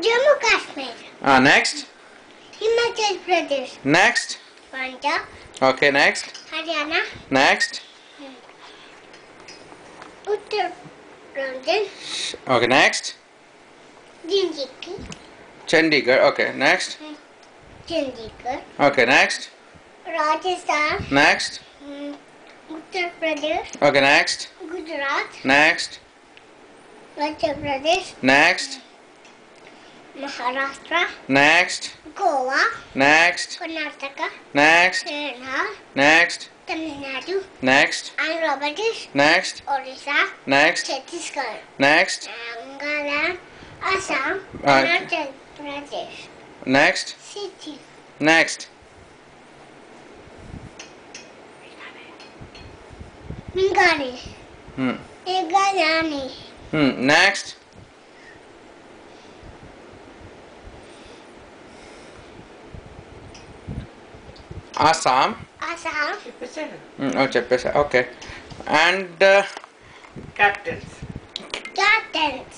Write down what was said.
Jammu Kashmir. Next. Himachal Pradesh. Next. Punjab. Okay, next. Haryana. Next. Uttar Pradesh. Okay, next. Chandigarh. Chandigarh. Okay, next. Chandigarh. Okay, next. Rajasthan. Next. Uttar Pradesh. Okay, next. Gujarat. Next. Madhya Pradesh. Next. Maharashtra. Next. Goa. Next. Karnataka. Next. Kerala. Next. Tamil Nadu. Next. Andhra Pradesh. Next. Odisha. Next. Chhattisgarh. Next. Nagaland. Assam. Uh, Arunachal Pradesh. Next. City. Next. Mingani. Hmm. Megalani. Next. Assam. Assam. Oh, చెప్పేసా. Okay. And Captains. Captains.